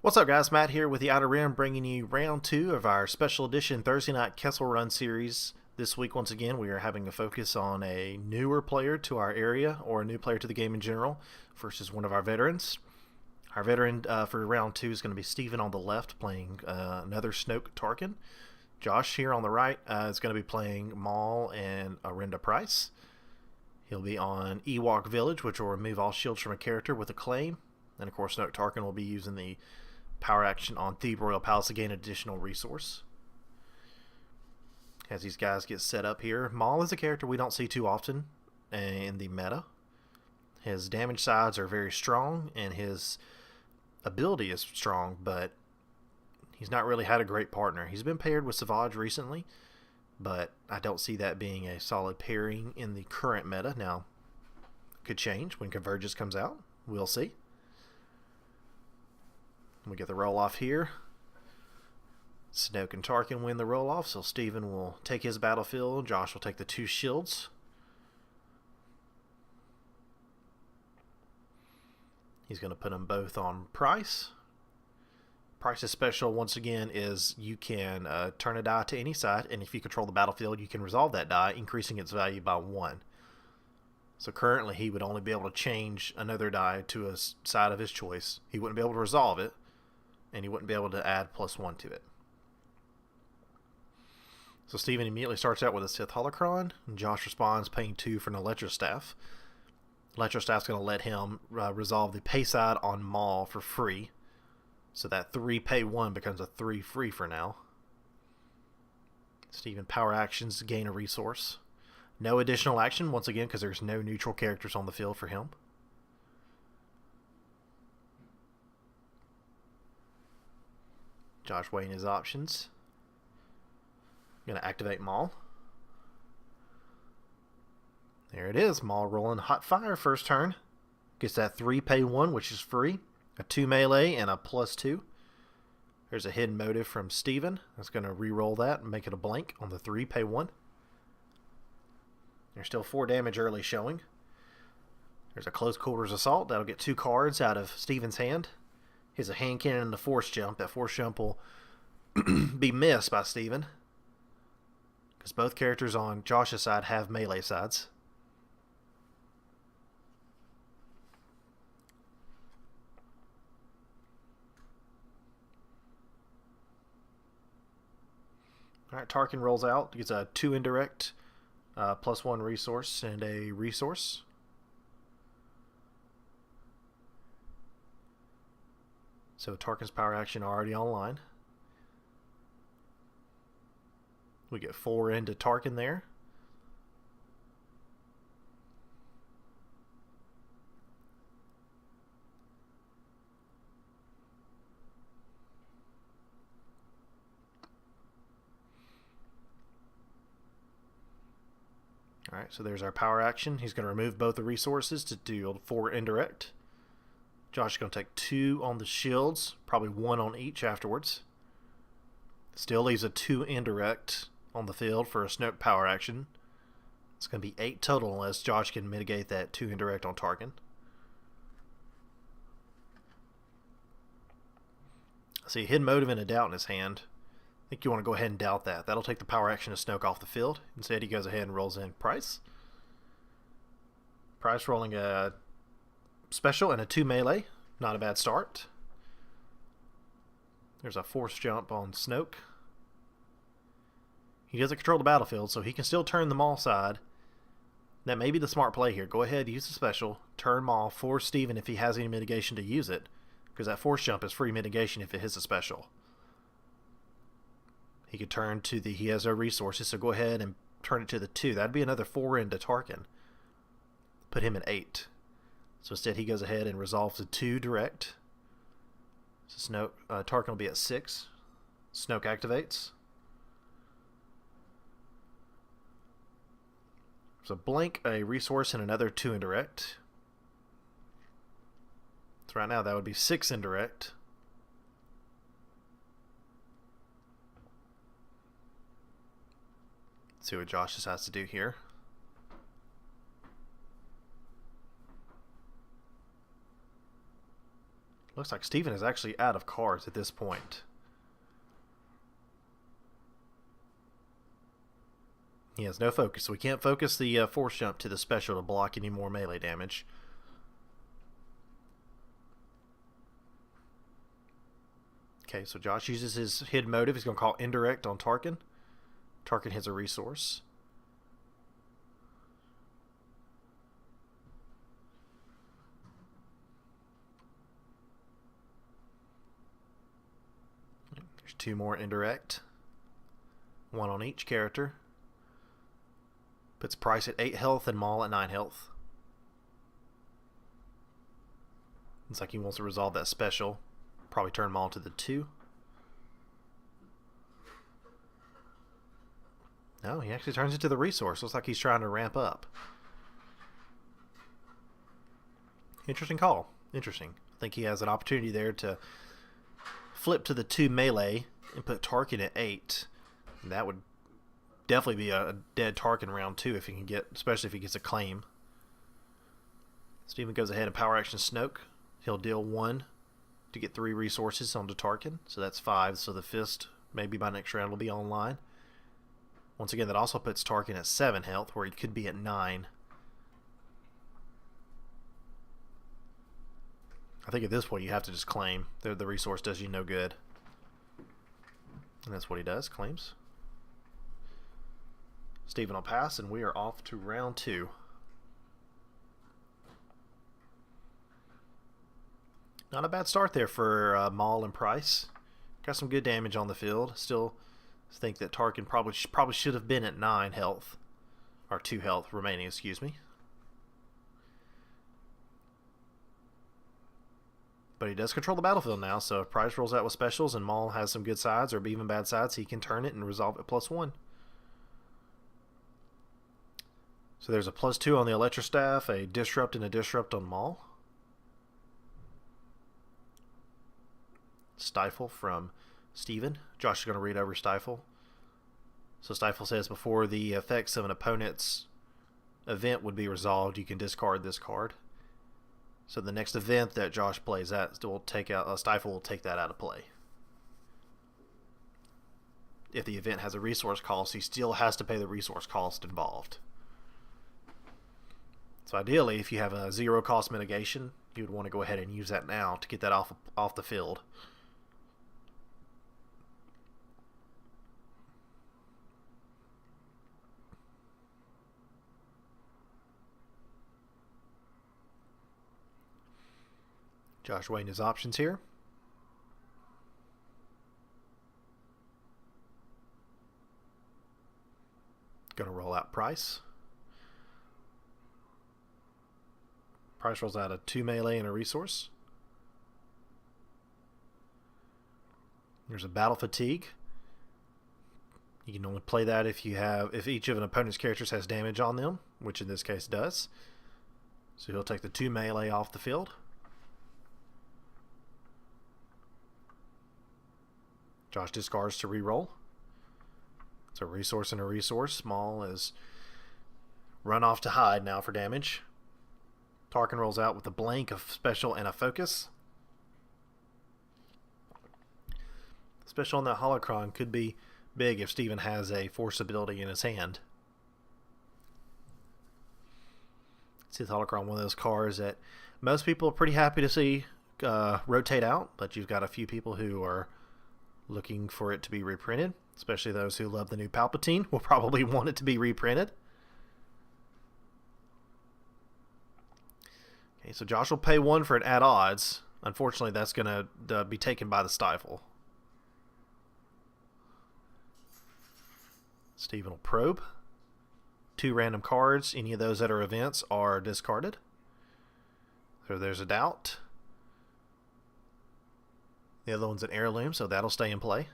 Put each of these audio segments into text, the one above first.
What's up, guys? Matt here with the Outer Rim, bringing you round 2 of our special edition Thursday night Kessel Run series. This week, once again, we are having a focus on a newer player to our area, or a new player to the game in general, versus one of our veterans. Our veteran for round 2 is going to be Steven on the left, playing another Snoke Tarkin. Josh here on the right is going to be playing Maul and Pryce. He'll be on Ewok Village, which will remove all shields from a character with a claim. And of course, Snoke Tarkin will be using the power action on Thebe Royal Palace to gain additional resource. As these guys get set up here, Maul is a character we don't see too often in the meta. His damage sides are very strong, and his ability is strong, but he's not really had a great partner. He's been paired with Savage recently, but I don't see that being a solid pairing in the current meta. Now, could change when Convergence comes out. We'll see. We get the roll off here. Snoke and Tarkin win the roll off, so Steven will take his battlefield. Josh will take the 2 shields. He's going to put them both on Pryce. Pryce's special, once again, is you can turn a die to any side, and if you control the battlefield, you can resolve that die, increasing its value by 1. So currently, he would only be able to change another die to a side of his choice. He wouldn't be able to resolve it, and he wouldn't be able to add +1 to it. So Steven immediately starts out with a Sith Holocron, and Josh responds paying 2 for an Electrostaff. Electrostaff's going to let him resolve the pay side on Maul for free. So that 3 pay 1 becomes a 3 free for now. Steven power actions to gain a resource. No additional action, once again, because there's no neutral characters on the field for him. Josh weighing his options. Going to activate Maul. There it is. Maul rolling hot fire first turn. Gets that 3 pay 1, which is free. A 2 melee and a +2. There's a hidden motive from Steven. That's going to re-roll that and make it a blank on the 3 pay 1. There's still 4 damage early showing. There's a close quarters assault. That'll get 2 cards out of Steven's hand. Here's a hand cannon and a force jump. That force jump will be missed by Steven, because both characters on Josh's side have melee sides. Alright, Tarkin rolls out. Gets a 2 indirect, +1 resource, and a resource. So Tarkin's power action already online. We get 4 into Tarkin there. Alright, so there's our power action. He's going to remove both the resources to deal 4 indirect. Josh is going to take 2 on the shields, probably 1 on each afterwards. Still leaves a 2 indirect on the field for a Snoke power action. It's going to be 8 total unless Josh can mitigate that 2 indirect on Tarkin. I see a hidden motive and a doubt in his hand. I think you want to go ahead and doubt that. That'll take the power action of Snoke off the field. Instead, he goes ahead and rolls in Pryce. Pryce rolling a special and a 2 melee. Not a bad start. There's a force jump on Snoke. He doesn't control the battlefield, so he can still turn the Maul side. That may be the smart play here. Go ahead, use the special, turn Maul, force Steven if he has any mitigation to use it, because that force jump is free mitigation if it hits a special. He could turn to the, he has no resources, so go ahead and turn it to the 2. That'd be another 4 into Tarkin. Put him at 8. So instead, he goes ahead and resolves the 2 direct. So Snoke, Tarkin will be at 6. Snoke activates. So blank, a resource, and another 2 indirect. So right now, that would be 6 indirect. Let's see what Josh decides to do here. Looks like Steven is actually out of cards at this point. He has no focus, so we can't focus the force jump to the special to block any more melee damage. Okay, so Josh uses his hidden motive. He's going to call indirect on Tarkin. Tarkin hits a resource. There's 2 more indirect. 1 on each character. Puts Pryce at 8 health and Maul at 9 health. Looks like he wants to resolve that special. Probably turn Maul to the 2. No, he actually turns it to the resource. Looks like he's trying to ramp up. Interesting call. Interesting. I think he has an opportunity there to flip to the 2 melee and put Tarkin at 8. And that would definitely be a dead Tarkin round 2 if he can get, especially if he gets a claim. Steven goes ahead and power action Snoke. He'll deal 1 to get 3 resources onto Tarkin, so that's 5. So the fist maybe by next round will be online. Once again, that also puts Tarkin at 7 health, where he could be at 9. I think at this point you have to just claim. The resource does you no good. And that's what he does, claims. Steven will pass, and we are off to round 2. Not a bad start there for Maul and Pryce. Got some good damage on the field. Still think that Tarkin probably should have been at 9 health. Or 2 health remaining, excuse me. But he does control the battlefield now, so if Pryce rolls out with specials and Maul has some good sides or even bad sides, he can turn it and resolve it +1. So there's a +2 on the Electrostaff, a Disrupt, and a Disrupt on Maul. Stifle from Steven. Josh is going to read over Stifle. So Stifle says before the effects of an opponent's event would be resolved, you can discard this card. So the next event that Josh plays at will take out Stifle will take that out of play. If the event has a resource cost, he still has to pay the resource cost involved. So ideally, if you have a 0 cost mitigation, you would want to go ahead and use that now to get that off the field. Josh weighing his options here. Going to roll out Pryce. Pryce rolls out a 2 melee and a resource. There's a battle fatigue. You can only play that if each of an opponent's characters has damage on them, which in this case does. So he'll take the 2 melee off the field. Josh discards to reroll. It's a resource and a resource. Maul is run off to hide now for damage. Tarkin rolls out with a blank, of special, and a focus. Special on that holocron could be big if Steven has a force ability in his hand. Sith holocron, one of those cards that most people are pretty happy to see rotate out, but you've got a few people who are looking for it to be reprinted, especially those who love the new Palpatine will probably want it to be reprinted. Okay, so Josh will pay 1 for an at odds. Unfortunately, that's going to be taken by the Stifle. Steven will probe. 2 random cards. Any of those that are events are discarded. So there's a doubt. The other one's an heirloom, so that'll stay in play.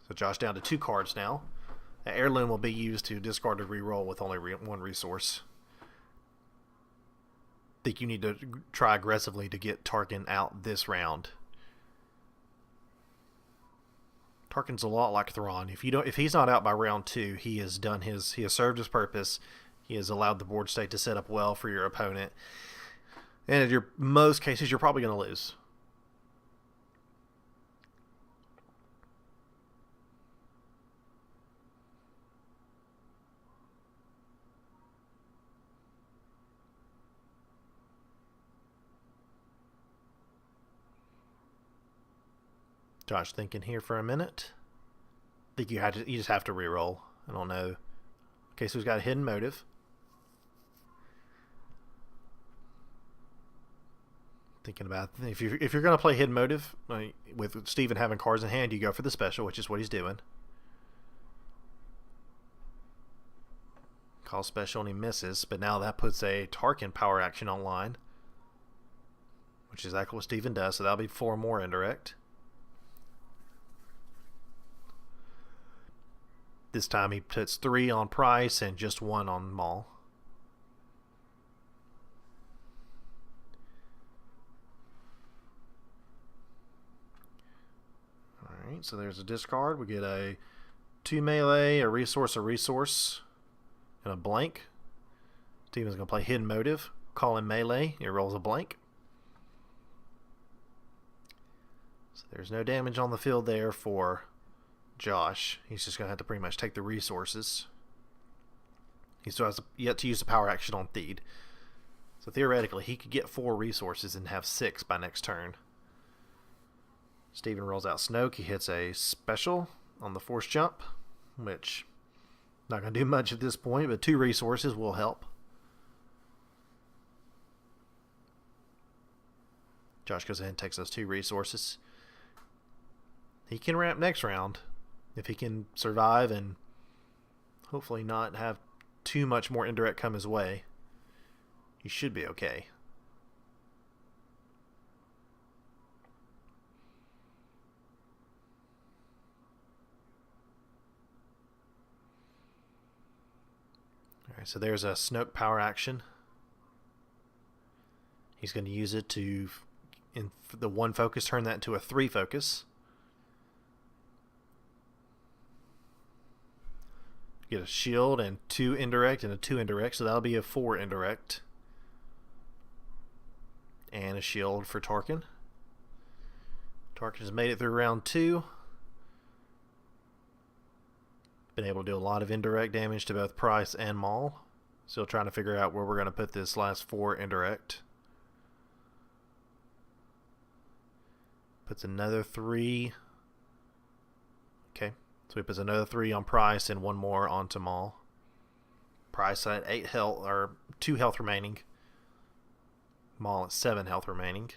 So Josh down to 2 cards now. The heirloom will be used to discard a reroll with only 1 resource. I think you need to try aggressively to get Tarkin out this round. Tarkin's a lot like Thrawn. If he's not out by round 2, he has served his purpose. He has allowed the board state to set up well for your opponent. And in most cases, you're probably going to lose. Josh thinking here for a minute. I think you just have to reroll. I don't know. Okay, so he's got a hidden motive. Thinking about if you're going to play hidden motive, with Steven having cards in hand, you go for the special, which is what he's doing. Call special and he misses, but now that puts a Tarkin power action online, which is exactly what Steven does. So that'll be 4 more indirect. This time he puts 3 on Pryce and just 1 on Maul. Alright, so there's a discard. We get a 2 melee, a resource, and a blank. Steven's going to play hidden motive. Call in melee. He rolls a blank. So there's no damage on the field there for Josh. He's just going to have to pretty much take the resources. He still has yet to use the power action on Theed. So theoretically, he could get 4 resources and have 6 by next turn. Steven rolls out Snoke. He hits a special on the force jump, which not going to do much at this point, but 2 resources will help. Josh goes ahead and takes those 2 resources. He can ramp next round if he can survive and hopefully not have too much more indirect come his way. He should be okay. Alright, so there's a Snoke power action. He's going to use it to, in the 1 focus, turn that into a 3 focus. Get a shield and 2 indirect and a 2 indirect, so that'll be a 4 indirect. And a shield for Tarkin. Tarkin has made it through round 2. Been able to do a lot of indirect damage to both Pryce and Maul. Still trying to figure out where we're going to put this last 4 indirect. Puts another 3. Okay. So he puts another 3 on Pryce and 1 more onto Maul. Pryce at 8 health, or 2 health remaining. Maul at 7 health remaining.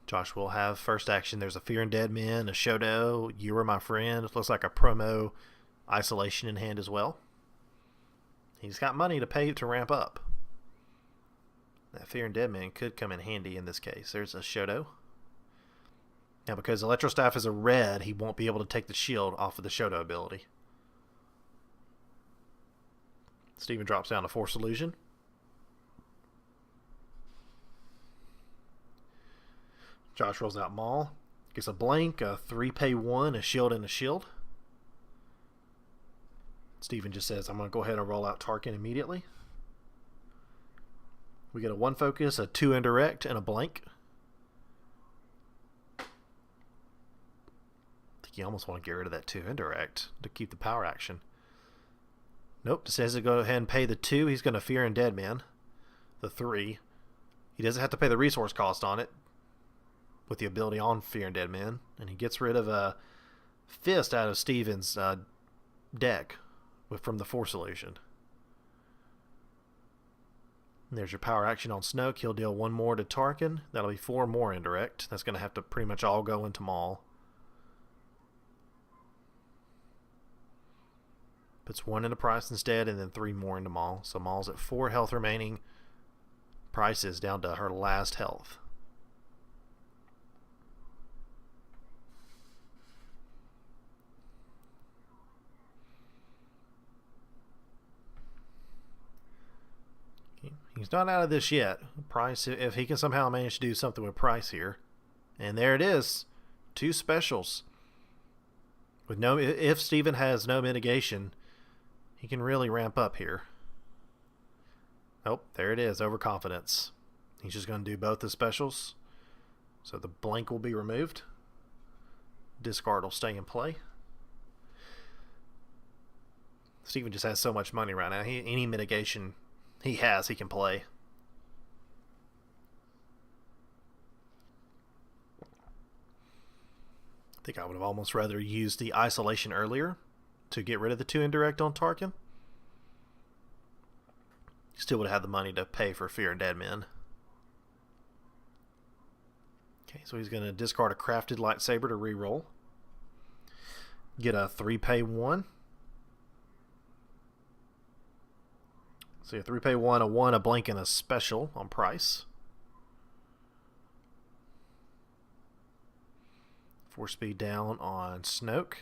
Josh will have first action. There's a Fear and Dead Men, a Shodo, You Were My Friend. It looks like a promo isolation in hand as well. He's got money to pay to ramp up. That Fear and Dead Man could come in handy in this case. There's a Shodo. Now, because Electrostaff is a red, he won't be able to take the shield off of the Shodo ability. Steven drops down to Force Illusion. Josh rolls out Maul. Gets a blank, a 3 pay 1, a shield, and a shield. Steven just says, I'm going to go ahead and roll out Tarkin immediately. We get a 1 focus, a 2 indirect, and a blank. I think you almost want to get rid of that 2 indirect to keep the power action. Nope, just says to go ahead and pay the 2. He's going to Fear and Dead Man. The 3. He doesn't have to pay the resource cost on it with the ability on Fear and Dead Man. And he gets rid of a fist out of Steven's deck from the Force Illusion. And there's your power action on Snoke. He'll deal 1 more to Tarkin. That'll be 4 more indirect. That's going to have to pretty much all go into Maul. Puts 1 into Pryce instead, and then 3 more into Maul. So Maul's at 4 health remaining. Pryce is down to her last health. He's not out of this yet. Pryce, if he can somehow manage to do something with Pryce here. And there it is. 2 specials. With no, if Steven has no mitigation, He can really ramp up here. Oh, there it is, overconfidence. He's just going to do both the specials. So the blank will be removed. Discard will stay in play. Steven just has so much money right now. Any mitigation he has, he can play. I think I would have almost rather used the isolation earlier to get rid of the 2 indirect on Tarkin. Still would have had the money to pay for Fear and Dead Men. Okay, so he's going to discard a crafted lightsaber to reroll. Get a 3-pay 1. So a 3-pay 1, a 1, a blank, and a special on Pryce. Force speed down on Snoke.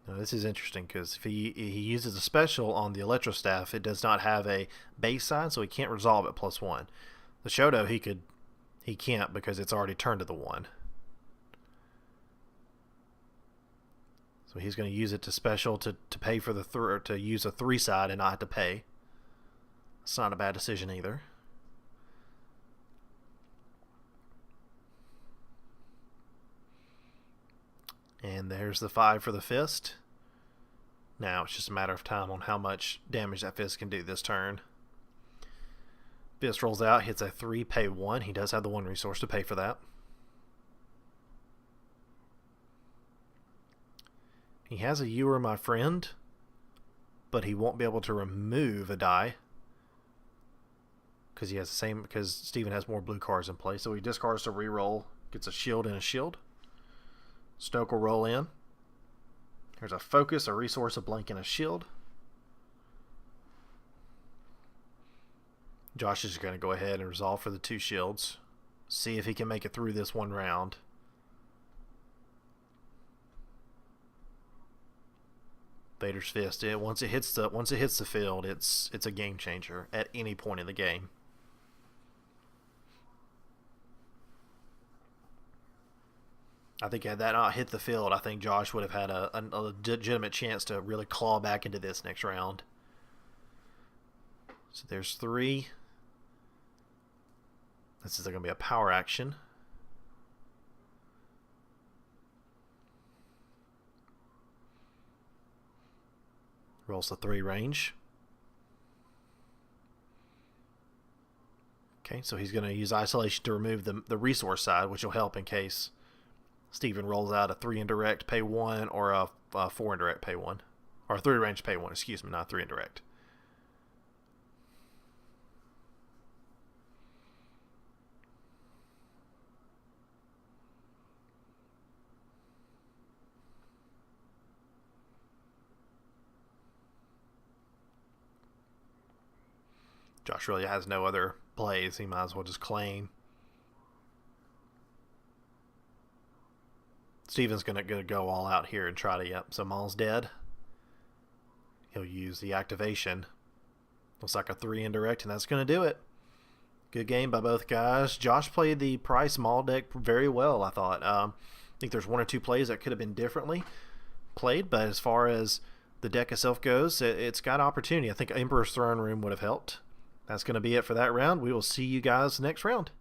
Now this is interesting because if he uses a special on the Electro Staff, it does not have a base side, so he can't resolve it +1. The Shoto he can't because it's already turned to the 1. So he's going to use it to special to pay for to use a 3 side and not have to pay. It's not a bad decision either. And there's the 5 for the fist. Now it's just a matter of time on how much damage that fist can do this turn. Fist rolls out, hits a 3-pay 1. He does have the 1 resource to pay for that. He has a "You Are My Friend," but he won't be able to remove a die because he has the same. Because Steven has more blue cards in play, so he discards to reroll, gets a shield and a shield. Snoke will roll in. There's a focus, a resource, a blank, and a shield. Josh is going to go ahead and resolve for the 2 shields. See if he can make it through this 1 round. Vader's fist. Once it hits the field, it's a game changer at any point in the game. I think had that not hit the field, I think Josh would have had a legitimate chance to really claw back into this next round. So there's 3. This is going to be a power action. Rolls the 3 range. Okay, so he's going to use isolation to remove the resource side, which will help in case Steven rolls out a 3 indirect, pay 1, or a 4 indirect, pay 1. Or a 3 range, pay 1, excuse me, not 3 indirect. Josh really has no other plays. He might as well just claim. Steven's going to go all out here and try to, yep. So Maul's dead. He'll use the activation. Looks like a 3 indirect, and that's going to do it. Good game by both guys. Josh played the Pryce Maul deck very well, I thought. I think there's 1 or 2 plays that could have been differently played, but as far as the deck itself goes, it's got opportunity. I think Emperor's Throne Room would have helped. That's going to be it for that round. We will see you guys next round.